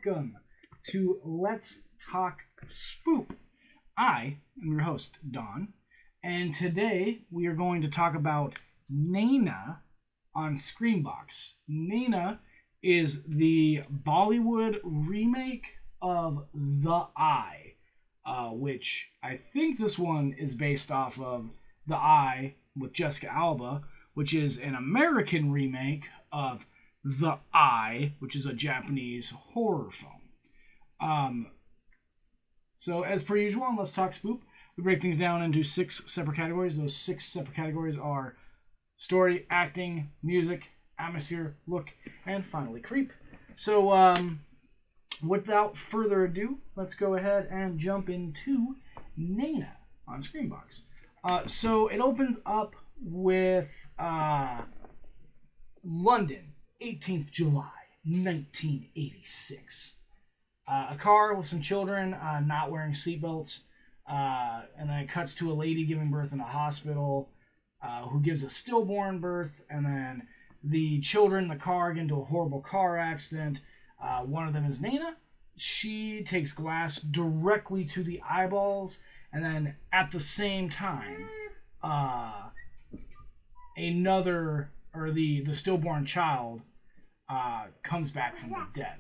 welcome to Let's Talk Spoop. I am your host, Don, and today we are going to talk about Naina on Screambox. Naina is the Bollywood remake of The Eye, which I think this one is based off of The Eye with Jessica Alba, which is an American remake of The Eye, which is a Japanese horror film. So as per usual on Let's Talk Spoop, we break things down into 6 separate categories. Those 6 separate categories are story, acting, music, atmosphere, look, and finally creep. So without further ado, let's go ahead and jump into Naina on Screambox. So it opens up with London, 18th July, 1986. A car with some children not wearing seatbelts, and then it cuts to a lady giving birth in a hospital who gives a stillborn birth, and then the children in the car get into a horrible car accident. One of them is Naina. She takes glass directly to the eyeballs, and then at the same time, the stillborn child comes back from the dead.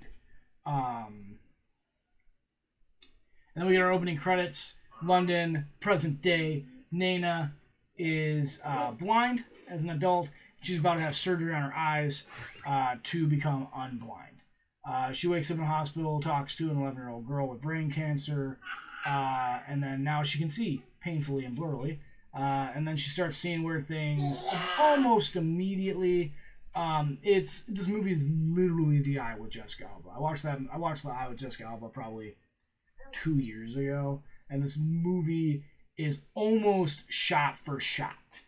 And then we get our opening credits. London, present day. Naina is blind as an adult. She's about to have surgery on her eyes to become unblind. She wakes up in a hospital, talks to an 11-year-old girl with brain cancer, and then now she can see painfully and blurrily. And then she starts seeing weird things almost immediately. This movie is literally The Eye with Jessica Alba. I watched The Eye with Jessica Alba probably 2 years ago, and this movie is almost shot for shot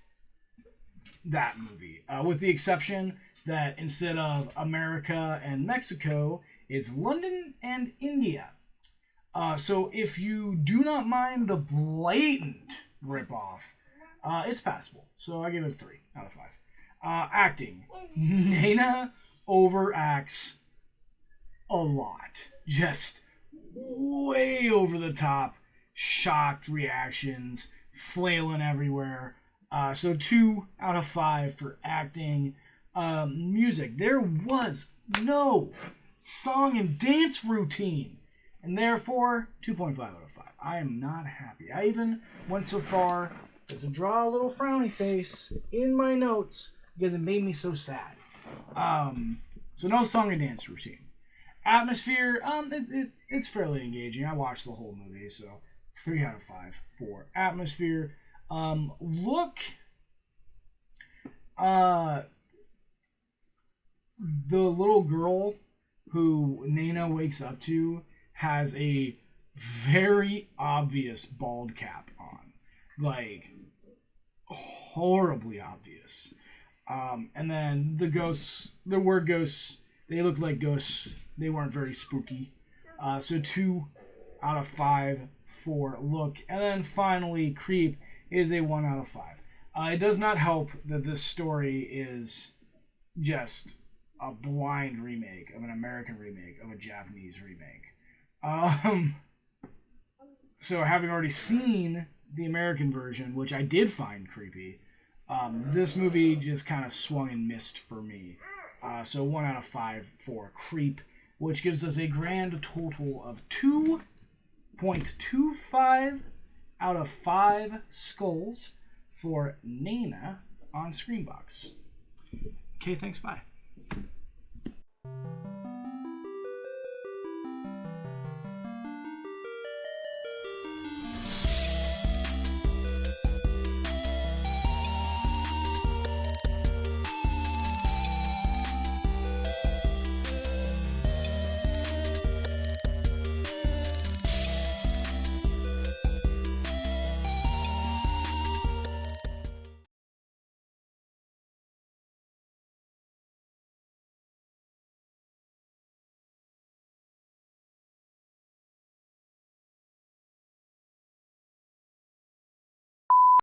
that movie, with the exception that instead of America and Mexico, it's London and India. So if you do not mind the blatant ripoff, it's passable. So I give it a 3 out of 5. Acting. Naina overacts a lot. Just way over the top. Shocked reactions. Flailing everywhere. So 2 out of 5 for acting. Music. There was no song and dance routine. And therefore, 2.5 out of 5. I am not happy. I even went so far as to draw a little frowny face in my notes because it made me so sad. So no song and dance routine. Atmosphere, it's fairly engaging. I watched the whole movie, so 3 out of 5 for atmosphere. Look, the little girl who Naina wakes up to has a very obvious bald cap on. Like, horribly obvious. And then the ghosts, there were ghosts. They looked like ghosts. They weren't very spooky. So 2 out of 5 for look. And then finally, creep is a 1 out of 5. It does not help that this story is just a blind remake of an American remake of a Japanese remake. So having already seen the American version, which I did find creepy, this movie just kind of swung and missed for me. So 1 out of 5 for creep, which gives us a grand total of 2.25 out of 5 skulls for Naina on Screambox. Okay, thanks, bye.